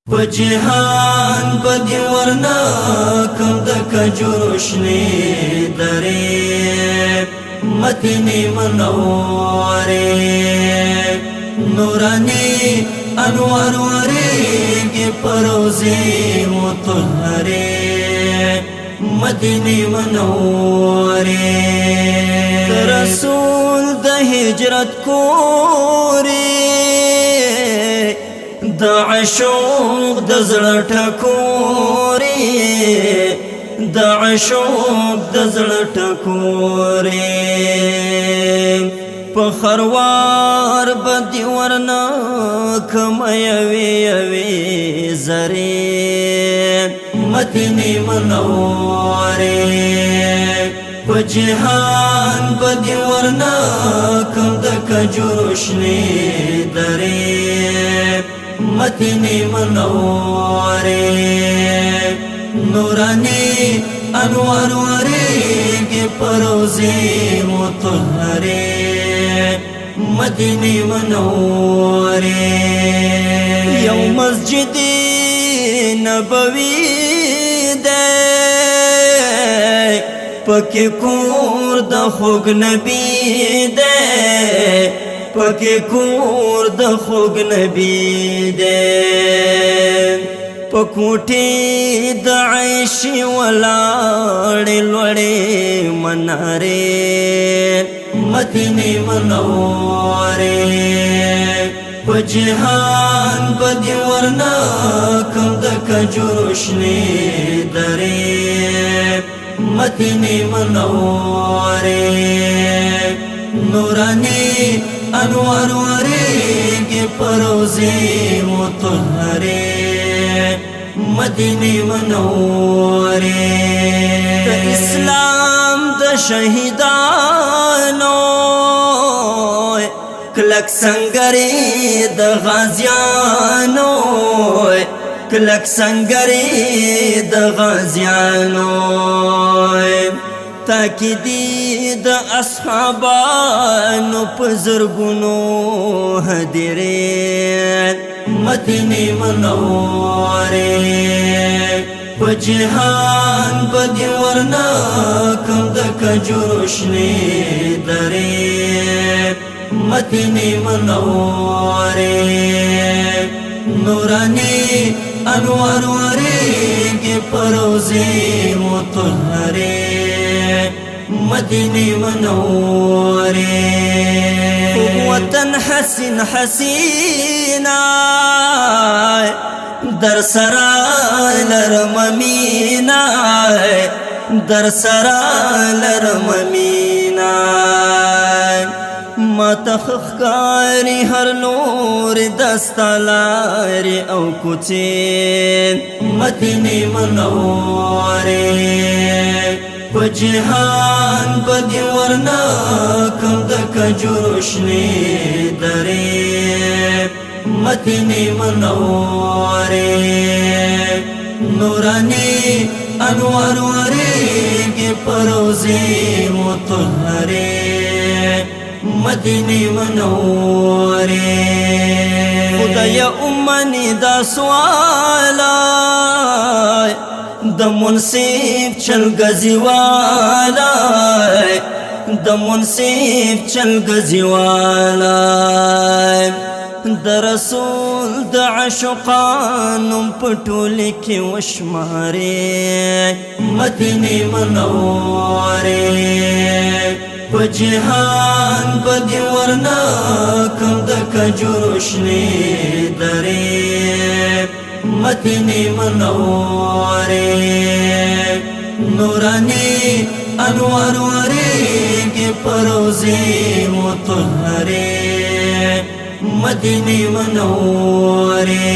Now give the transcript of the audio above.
جهان بدی ورنا کم د کجوشنی درې متنی منوره نورانی انوار ورېږي پروزې مطهره مدینه منوره رسول د هجرت کوری د عشوق د زړه ټکورې د عشوق د زړه ټکورې په خروار بدی ورنا کم یوي زره مدینه منوره په جهان بدی ورنا کم د کجوشنی درې مدینه منوره نورانی انوار ورېږي پروزې مطهره مدینه منوره یو مسجد نبوي دی پکې کور د خوږ نبی دی پکې کور د خوږ نبی دی پکوټې د عیش ولاړې لوړې منارې مدینه منوره په جهان بدی ورنا کم د کجوشنی درې مدینه منوره نورانی انوار ورېږي پروزې مطهره مدینه منوره د اسلام د شهیدانو کلک سنگری د غازیانو کلک سنگری د غازیانو تاکیدی د اصحابانو په زرګونو هدیرې مدینه منوره په جهان بدی ورنا کم د کجوشنی درې مدینه منوره نورانی انوار ورېږي پروزې مطهره مدینه منوره وطن حسین حسینا در سرا لرم مینا در سرا لرم مینا ما تخخکاری هر نور دستالاری او کوچین مدینه منوره په جهان بدی ورنا کم د کجوشنی درې مدینه منوره نورانی انوار ورېږي پروزې مطهره مدینه منوره خدای امنی دا سوالا د منصف چلګزی والا د منصف چلګزی والا د رسول د عشقانو پټول کې وشماره مدینه منوره په جهان بدی ورنا کم د کجوشنی درې مدینه منوره نورانی انوار ورېږي پروزې مطهره مدینه منوره